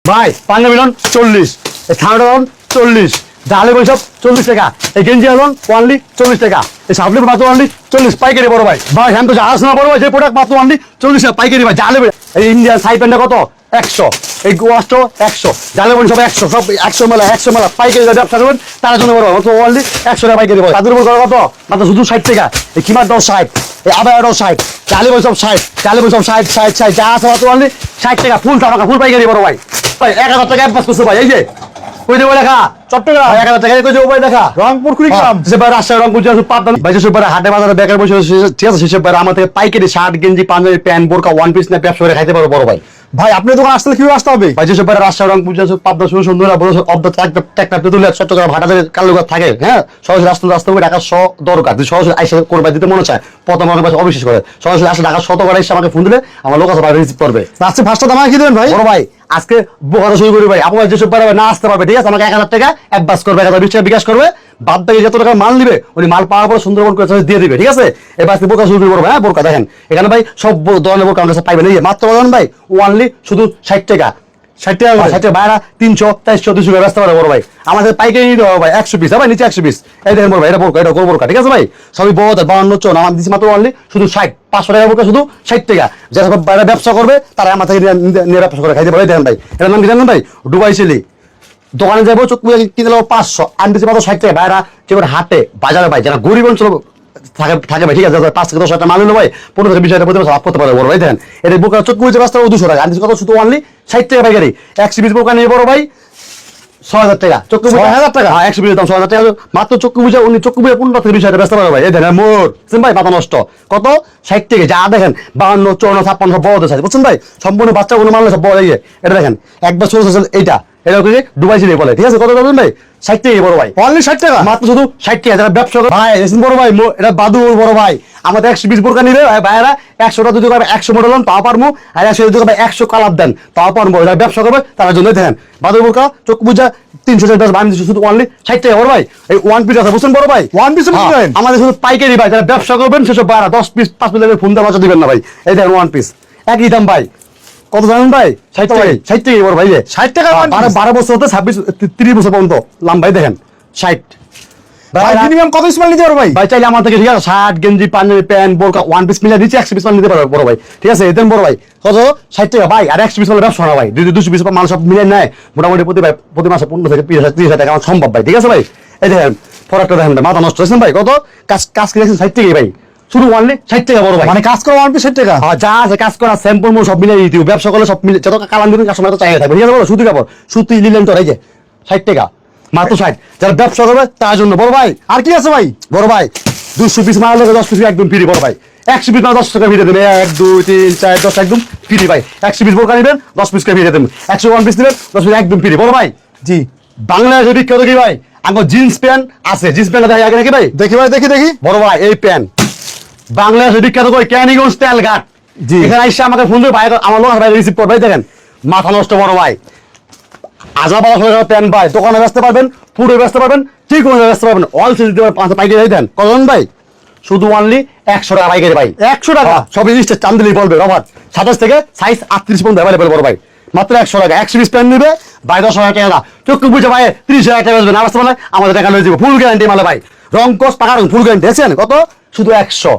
ভাই পাঞ্জাবি লন 40, এই থানাটা লন 40, জালে বৈশাখ 40 টাকা, এই গেঞ্জি লন ওয়ানলি 40 টাকা, এই সাবলি মাত্র ওয়ানলি 40 পাইকারি বড় ভাই। ভাই হ্যাঁ তো জাহাজ না বড় ভাই, যে প্রোডাক্ট মাত্র ওয়ানলি 40 টাকা পাইকারি ভাই। জালে এই ইন্ডিয়ান সাই প্যান্টটা কত 100, এই গোয়াস্টো 100, জালে বলি সব 100, সব 100 মেলা পাইকারি ব্যবসা করবেন তার জন্য বড় মাত্র ওয়ানলি 100 টাকা পাইকারি ভাই। তাদের উপর কত মাত্র শুধু 60 টাকা, এই কিমারটাও 60, এই আবারও 60, জালে বই সব 60, জালে বই সব 60 যা আছে মাত্র ওয়ানলি 60 টাকা, ফুল টাকা ফুল পাইকারি বড় ভাই। ভাই 1000 টাকা অ্যাডভান্স করছে ভাই। এই যে কই দেবো লেখা চট্টগ্রাম 1000 টাকা, কই দেবো ভাই লেখা রংপুর কুড়িগ্রাম, সে ভাই রাজশাহী রংপুর পাবনা ভাই, যেসব ভাই হাটে বাজারে বেকার বসে ঠিক আছে, সেসব ভাই আমার থেকে পাইকারি শার্ট গেঞ্জি পাঞ্জাবি প্যান্ট বোরকা ওয়ান পিস না ব্যবসা করে খাইতে পারবো বড় ভাই। ভাই আপনি দোকান আসলে কি আসতে হবে ভাই যেসব ভাই রাজশাহী রংপুর পাবনা সুন্দর অব্দ ট্যাক্টর তুলে চট্টগ্রাম হাটাতে কালুঘাট থাকে, হ্যাঁ সরাসরি রাস্তা করে ঢাকা দরকার, যদি সরাসরি আইসা করবে দিতে মনে চায় প্রথম আমার কাছে অবিশ্বাস করে সরাসরি আসলে ঢাকা করে এসে আমাকে ফোন দিলে আমার লোক আছে ভাই রিসিভ করবে। আজকে ফার্স্টটা দামা কি দেবেন ভাই? বড় ভাই আজকে বোকাটা শুরু করি ভাই, আপনার যেসব পারে না আসতে পারবে ঠিক আছে, আমাকে 1000 টাকা অ্যাডভান্স করবে, 1020 টাকা বিকাশ করবে, বাদ বাকি যত টাকা মাল নিবে উনি মাল পাওয়ার পর সুন্দরবন করে দিয়ে দিবে ঠিক আছে। এবার আজকে বোকা শুরু করবো। হ্যাঁ বোরকা দেখেন এখানে ভাই সব ধরনের বোরকা আমার কাছে পাইবেন, এই মাত্র বলেন ভাই ওয়ানলি শুধু 60 টাকা, 60 টাকা 60 বাইরা 300 400 200 টাকা ব্যস্ত পারে বড় ভাই। আমাদের পাইকারি নিতে হবে ভাই 100 পিস, ভাই নিচে 100 পিস, এই দেখেন বড় ভাই এটা বোরকা, এটা গোল বোরকা ঠিক আছে ভাই, সবই বহুত 52 54 আমার দিচ্ছি মাত্র অনলি শুধু 60, 500 টাকা বোরকা শুধু 60 টাকা, যারা সব বাইরে ব্যবসা করবে তারা আমার থেকে নিয়ে ব্যবসা করে খাইতে পারে। দেখেন ভাই এটার নাম কি জানেন ভাই? দুবাই সিলি। দোকানে যাবো চোখ কিনে নেবো 500, আমি দিচ্ছি মাত্র 60 টাকা, বাইরা যেগুলো হাটে বাজারে ভাই যারা গরিব অঞ্চল থাকে ভাই ঠিক আছে, 5 থেকে 10 টাকা মাল নিলো ভাই 15 থেকে 20 টাকা প্রতি মাসে লাভ করতে পারে বড় ভাই। দেখেন এটা বোকা চোখ বুঝে ব্যস্ত 200 টাকা, আমি কত শুধু অনলি 60 টাকা পাইকারি, 100 পিস বোকা নিয়ে বড় ভাই 6000 টাকা, চক্ষু 6000 টাকা, 100 পিস দাম 6000 টাকা মাত্র, চক্ষু বুঝে উনি চক্ষু বুঝে 15 থেকে 20 টাকা ব্যস্ত পারে ভাই। এই দেখেন মোর ভাই মাথা নষ্ট কত 60 টাকা, যা দেখেন 52 54 56 বড় আছে বুঝছেন ভাই, সম্পূর্ণ বাচ্চা কোনো মাল সব বড় ইয়ে, এটা দেখেন একবার ছোট এইটা এটা হচ্ছে দুবাই সিলি বলে ঠিক আছে, কত দাম ভাই 60 টাকা বড় ভাই, অনলি 60 টাকা মাত্র শুধু 60 টাকা, যারা ব্যবসা করে ভাই বড় ভাই এটা বাদুর বড় ভাই, আমাদের 100 পিস বোরকা নিলে ভাইরা 100টা যদি 100 মডেল হন তাও পারবো, আর 100 যদি 100 কালার দেন তাও পারবো, যারা ব্যবসা করবে তার জন্য দেখেন বাদুর বোরকা চোখ বুঝা 300 টাকা দাম দিচ্ছি শুধু অনলি 60 টাকা বড় ভাই। এই ওয়ান পিস আছে বুঝছেন বড় ভাই, ওয়ান পিস আমাদের শুধু পাইকারি ভাই, যারা ব্যবসা করবেন সেসব ভাইরা 10 পিস 5 পিস ফোন দেওয়া দিবেন না ভাই। এই দেখেন ওয়ান পিস একই দাম ভাই, কত জানেন ভাই 60 টাকা, 60 টাকা বড় ভাই, 60 টাকা 12 বছর হতে 26 30 বছর পর্যন্ত লাম ভাই, দেখেন 60 মিনিমাম কত পিস মাল নিতে পারো ভাই? ভাই চাইলে আমার থেকে ঠিক আছে শার্ট গেঞ্জি পাঞ্জাবি প্যান্ট বোরকা ওয়ান পিস মিলে দিচ্ছি 100 পিস মাল নিতে পারবে বড় ভাই ঠিক আছে। এতেন বড় ভাই কত 60 টাকা ভাই, আর 100 পিস মাল ব্যবসা না ভাই, 200 পিস মাল সব মিলে নেয় মোটামুটি প্রতি মাসে 15 থেকে 30 টাকা আমার সম্ভব ভাই ঠিক আছে ভাই। এই দেখেন ফরাকটা দেখেন ভাই মাথা নষ্ট হয়েছেন ভাই, কত কাজ কি দেখছেন 60 টাকা ভাই, শুধু অনলি 60 টাকা বড় ভাই, মানে কাজ করা ওয়ান পিস 60 টাকা, হ্যাঁ যা আছে কাজ করা স্যাম্পল মো সব মিলে দিতে ব্যবসা করলে সব মিলে যত কালাম দিবেন কাস্টমার তো চাইয়ে থাকবে ঠিক আছে বড়, সুতি কাপড় সুতি লিলেন তো এই যে 60 টাকা মাত্র 60, যারা ব্যবসা করবে তার জন্য বড় ভাই। আর কি আছে ভাই বড় ভাই 200 পিস মাল লাগে 10 পিস একদম ফ্রি বড় ভাই, 100 পিস মাল 10 টাকা ফ্রি দেবেন, 1 2 3 4 10 একদম ফ্রি ভাই, 100 পিস বোরকা নেবেন 10 পিস ফ্রি দেবেন, 101 পিস নেবেন 10 পিস একদম ফ্রি বড় ভাই। জি বাংলাদেশে বিখ্যাত কি ভাই আমার জিন্স প্যান্ট আছে, জিন্স প্যান্ট দেখি আগে নাকি ভাই, দেখি ভাই দেখি বড় ভাই এই প্যান্ট বাংলাদেশে বিখ্যাত কই ক্যানিগঞ্জ তেলঘাট, জি এখানে এসে আমাকে ফোন দিয়ে ভাই আমার লোক ভাই রিসিভ করবে, দেখেন মাথা নষ্ট বড় ভাই, প্যান্ট ভাই দোকানে বেচতে পারবেন, পুরো বেচতে পারবেন, যে কোনো বেচতে পারবেন, অল সিজ দিতে পারবেন, পাইকারি দেন কতজন ভাই শুধু অনলি 100 টাকা পাইকারি ভাই, 100 টাকা সব জিনিসটা চান দিলেই বলবে রবার্ট 27 থেকে সাইজ 38 পর্যন্ত অ্যাভেলেবল বড় ভাই, মাত্র 100 টাকা 100 পিস প্যান্ট নিবে ভাই 10,000 টাকা, চক্ষু বুঝে ভাই 30,000 টাকা বেচবেন, আসতে মানে আমাদের টাকা লয়ে যাবো ফুল গ্যারান্টি মালে ভাই, রং কোস টাকা রং ফুল গ্যারান্টি দেখছেন কত শুধু 100,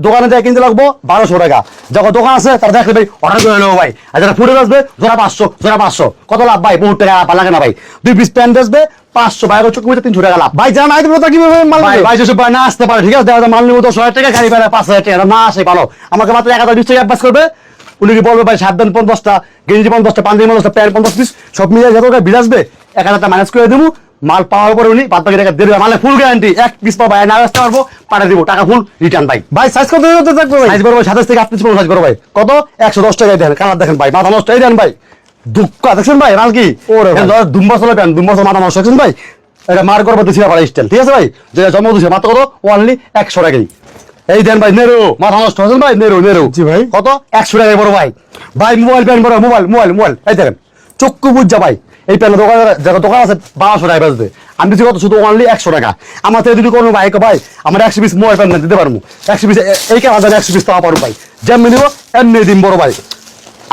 দোকানে যায় কিনতে লাগবো 1200 টাকা, যখন দোকান আছে তারা দেখলে ভাই অর্ডার করে নেবো ভাই, আর যারা ফুটে আসবে জোড়া 500 কত লাভ ভাই, 50 টাকা লাগে না ভাই, 2 পিস প্যান্ট আসবে 500 ভাই, চোখ বুঝে 300 টাকা লাভ ভাই, জানা আইতে কিভাবে মাল ভাই যেসব ভাই না আসতে পারে ঠিক আছে, দেখা মাল নিবো 10,000 টাকা গাড়ি ভাড়া 5,000 টাকা না আসে ভালো, আমাকে মাত্র 1020 টাকা অ্যাডভান্স করবে, উনি কি বলবে ভাই সাবধান 50টা গেঞ্জি 50টা পাঞ্জাবি 50টা প্যান্ট 50 পিস সব মিলে যত টাকা বিল আসবে 1000 টাকা ম্যানেজ করে দেবো, মাল পাওয়ার পরে উনি বাদ বাকি টাকা দেবে, মানে ফুল গ্যারান্টি, এক পিস পাবো না আসতে পারবো পাঠিয়ে দিব টাকা ফুল রিটার্ন ভাই। ভাই সাইজ কত থাকবে ভাই? সাইজ বড় ভাই 27 থেকে 38 সাইজ বড় ভাই, কত 110 টাকায় দেন, কালার দেখেন ভাই মাথা নষ্ট এই দেন ভাই, দুঃখ দেখছেন ভাই মাল কি ওরে দুম্বা চলে প্যান্ট দুম্বা মাথা নষ্ট দেখছেন ভাই, এটা মার করবো দিছি আবার স্টাইল ঠিক আছে ভাই, যেটা জন্ম দিছে মাত্র কত অনলি 100 টাকাই, এই দেন ভাই নেরো মাথা নষ্ট হয়েছেন ভাই, নেরো জি ভাই কত 100 টাকায় বড় ভাই। ভাই মোবাইল প্যান্ট বড় মোবাইল এই দেখেন চক্ষু বুঝা ভাই, এই প্যান্ট দোকান আছে 1200 টাকা বেচবে, আমি দিচ্ছি কত শুধু অনলি 100 টাকা, আমার থেকে যদি কোনো ভাই ভাই আমার 100 পিস মোবাইল প্যান্ট দিতে পারবো, 100 পিস এই কাজ 100 পিস পাওয়া পারবো ভাই, যেমনি দিব এমনি দিন বড় ভাই,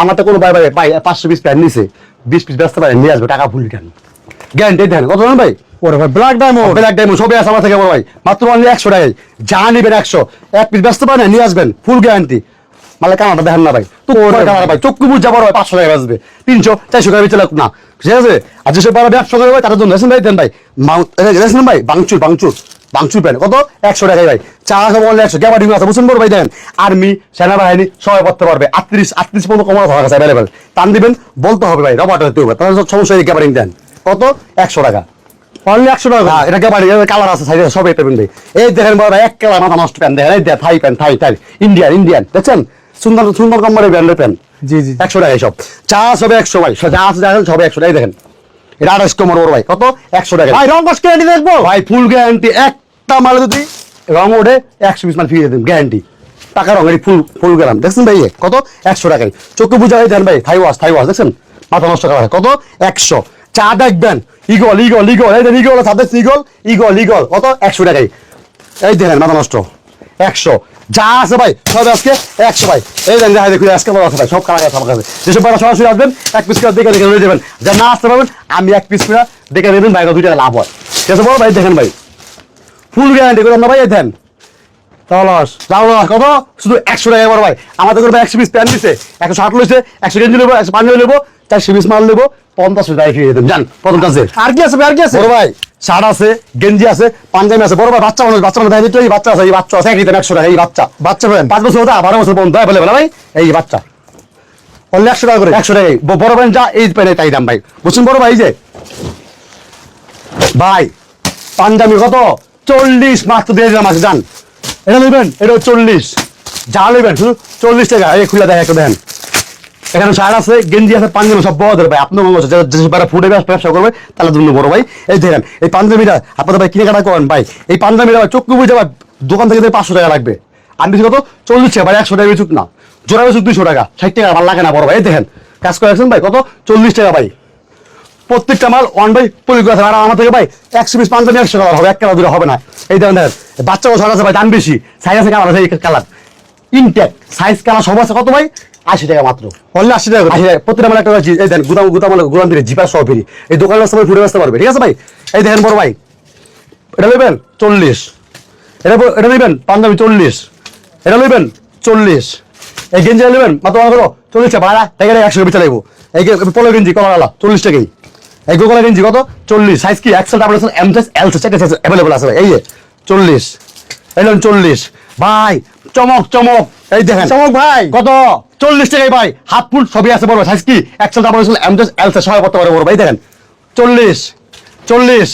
আমার তো কোনো ভাই 500 পিস প্যান্ট নিছে 20 পিস ব্যস্ত পারেন নিয়ে আসবে টাকা ফুল রিটার্ন গ্যারান্টি দেন কত জানেন ভাই ওরে ভাই ব্ল্যাক ডায়মন্ড সবই আছে আমার থেকে বড় ভাই মাত্র অনলি 100 টাকায় যা নিবেন 100 এক পিস ব্যস্ত পারেন নিয়ে আসবেন ফুল গ্যারান্টি মানে কানাটা দেখেন না ভাই তো ভাই চক্ষু বুঝা বড় ভাই 500 টাকা বাঁচবে 300 400 টাকা বেচে না ঠিক আছে আর যেসব বড় ব্যবসা করে ভাই তাদের জন্য দেখেন ভাই দেন ভাই দেখেন ভাই বাংচুর প্যান্ট কত 100 টাকায় ভাই চা বললে 100 গ্যাবার্ডিং আছে বুঝছেন বড় ভাই দেন আর্মি সেনাবাহিনী সবাই পড়তে পারবে 38 পর্যন্ত কমানো থাকা আছে অ্যাভেলেবেল টান দিবেন বলতে হবে ভাই রবার্ট হতে হবে তাহলে সমস্যা গ্যাবার্ডিং দেন কত 100 টাকা অনলি 100 টাকা হ্যাঁ এটা গ্যাবার্ডিং কালার আছে সাইডে সব এটা ভাই এই দেখেন বড় ভাই এক কালার মাথা নষ্ট প্যান্ট দেখেন এই দেখ থাই প্যান্ট থাই ইন্ডিয়ান দেখছেন সুন্দর কোম্পানির ব্র্যান্ডের প্যান্ট জি জি 100 টাকা সব চা সবে 100 ভাই চা আছে দেখেন সবে 100 টাকাই দেখেন এটা 28 কমার বড় ভাই কত 100 টাকা ভাই রং কস গ্যারান্টি দেখবো ভাই ফুল গ্যারান্টি একটা মাল যদি রং ওঠে 100 পিস মাল ফিরিয়ে দেন গ্যারান্টি টাকা রং এর ফুল গ্রাম দেখছেন ভাই কত 100 টাকায় চোখে বুঝা দেন ভাই থাই ওয়াশ দেখছেন মাথা নষ্ট করা কত 100 চা দেখবেন ইগল এই দেন ইগল সাথে ইগল কত 100 টাকায় এই দেখেন মাথা নষ্ট 100 যা আছে ভাই সব আজকে 100 ভাই এই দেন দেখা দেখুন আজকে আছে ভাই সব কালার আছে আমার কাছে যেসব বড় সরাসরি আসবেন এক পিস করে দেখে রয়ে যাবেন যা না আসতে পারবেন আমি এক পিস করে দেখে নেবেন ভাই 2 টাকা লাভ হয় ঠিক আছে বড় ভাই দেখেন ভাই ফুল গ্যারান্টি করে আমরা ভাই দেন তাহলে কত শুধু 100 টাকা বড় ভাই আমাদের করে 100 পিস প্যান্ট দিছে 160 লইছে 100 গেঞ্জি নেবো 105 নেবো 400 পিস মাল নেবো 50 টাকা ফিরিয়ে দেন জান প্রথম কাছে আর কি আছে বড় ভাই শার্ট আছে গেঞ্জি আছে পাঞ্জাবি আছে বড় ভাই বাচ্চা মানুষ দেখেন এই বাচ্চা আছে এই বাচ্চা আছে 100 টাকা এই বাচ্চা প্যান্ট 5 বছর হতে 12 বছর পর্যন্ত বলে ভাই এই বাচ্চা অনলি 100 টাকা করে 100 টাকাই বড় ভাই যা এই প্যান্ট তাই দাম ভাই বুঝছেন বড় ভাই যে ভাই পাঞ্জাবি কত 40 মাত্র দিয়ে দিলাম আজকে জান এটা নেবেন এটা 40 যা নেবেন শুধু 40 টাকা এই খুলে দেখেন একটু দেখেন এখানে শার্ট আছে গেঞ্জি আছে পাঞ্জাবি সব বড় ভাই আপনার মনে হচ্ছে যারা ফুডে ব্যবসা করবে তাহলে জন্য বড় ভাই এই দেখেন এই পাঞ্জাবিটা আপনাদের ভাই কিনে কাটা করেন ভাই এই পাঞ্জাবিটা ভাই চক্ষু বুঝে ভাই দোকান থেকে 500 টাকা লাগবে আমি দিচ্ছি কত 40 টাকা ভাই 100 টাকা বেচুক না জোড়া বেচুক 200 টাকা 60 টাকা ভালো লাগে না বড় ভাই এই দেখেন কাজ করেছেন ভাই কত 40 টাকা ভাই প্রত্যেকটা মাল ওয়ান বাই পরিকল্পনা আছে আর আমার থেকে ভাই 100 পিস পাঞ্জাবি 100 টাকা হবে এক কালার দুটো হবে না এই দেখেন বাচ্চা ছাড় আছে ভাই দাম বেশি সাইজ আছে কালার আছে এই কালার ইনটেক সাইজ কালার সব আছে কত ভাই 80 টাকা মাত্র অনলি 80 টাকা প্রত্যেকটা মাল একটা এই দেন গুদাম দিয়ে জিপা সহ ফ্রি এই দোকানে সবাই ফুটে আসতে পারবে ঠিক আছে ভাই এই দেখেন বড় ভাই এটা নেবেন 40 এটা নেবেন পাঞ্জাবি 40 এটা নেবেন 40 এই গেঞ্জি নেবেন মাত্র কত 40 টাকা ভাড়া টাকা 100 বেচা লাগবো এই পোলো গেঞ্জি কলার 40 টাকাই এই গোগলা গেঞ্জি কত 40 সাইজ কি XL double XL M size L size এটা अवेलेबल আছে ভাই এই যে 40 এলন 40 ভাই চমক এই দেখেন চমক ভাই কত 40 টাকায় ভাই হাফ ফুল সবই আছে বড় সাইজ কি XL double XL M size L size সবাই করতে পারে বড় ভাই দেখেন 40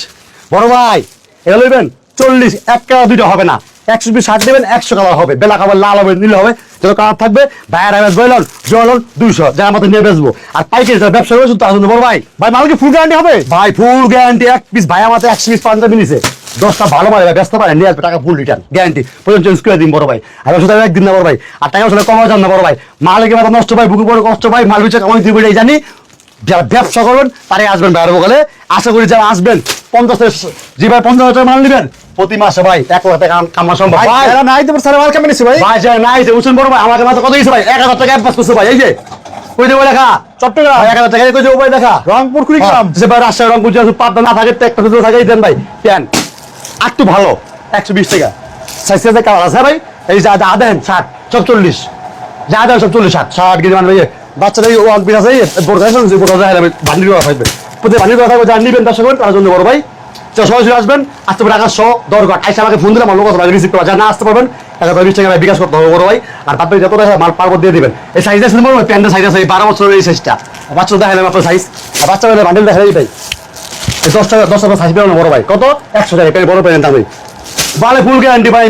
বড় ভাই এটা লইবেন 40 এক কালার দুটো হবে না 100 পিস শার্ট নেবেন 100 কালার হবে বেলা খাবার লাল হবে নীল হবে যত কালার থাকবে ভাইয়ের আওয়াজ বললেন জলন 200 যা আমাদের নিয়ে বেচবো আর পাইকারি ব্যবসা করছো তার জন্য বড় ভাই মাল কি ফুল গ্যারান্টি হবে ভাই ফুল গ্যারান্টি এক পিস ভাই আমাদের 100 পিস পাঞ্জাবি নিছে 10টা ভালো মাল ব্যস্ত পারেন নিয়ে আসবে টাকা ফুল রিটার্ন গ্যারান্টি পর্যন্ত চেঞ্জ করে দিন বড় ভাই আর ওষুধ একদিন না বড় ভাই আর টাকা ওষুধ কমাও যান না বড় ভাই মালিকের মাথা নষ্ট ভাই বুকে বড় কষ্ট ভাই মাল বিচে কামাই দিব এটাই জানি যারা ব্যবসা করবেন তারাই আসবেন বাইরে বলে আশা করি যারা আসবেন 50 জি ভাই 50 টাকা মাল নেবেন প্রতি মাসে ভাই 1 লাখ টাকা কামা সম্ভব ভাই এরা নাই তো স্যার মাল কেমন নিছে ভাই ভাই যারা নাই যে উসুন বড় ভাই আমাকে মাত্র কত দিয়েছে ভাই 1000 টাকা অ্যাডভান্স করছে ভাই এই যে কই দেবো লেখা চট্টগ্রাম 1000 টাকা কই দেবো ভাই লেখা রংপুর কুড়িগ্রাম যে ভাই রাজশাহী রংপুর যদি পাবনা না থাকে তো একটা দুটো থাকেই দেন ভাই প্যান একটু ভালো 120 টাকা সাইজ কালার আছে ভাই এই যা যা দেন 60 সব 40 যা দেন সব 40 60 গিয়ে মানে বাচ্চাদের ওয়ান পিস আছে বড় গাইছেন যে বড় যায় বান্ডিল করা থাকবে প্রতি বান্ডিল করা থাকবে যা নিবেন দর্শক তার জন্য বড় ভাই সরাসরি আসবেন আসতে পারে টাকা 100 দরকার আইসা আমাকে ফোন দিলাম লোক কথা রিসিভ করা যা না আসতে পারবেন টাকা 20 টাকা বিকাশ করতে হবে বড় ভাই আর তারপরে যত টাকা মাল পারবো দিয়ে দিবেন এই সাইজ আছে বড় প্যান্টের সাইজ আছে 12 বছরের এই সাইজটা বাচ্চা দেখালাম আপনার সাইজ আর বাচ্চা বান্ডিল দেখাই ভাই এই 10 টাকা সাইজ পেলাম বড় ভাই কত 100 টাকা বড় প্যান্ট আমি বালে ফুল গ্যারান্টি ভাই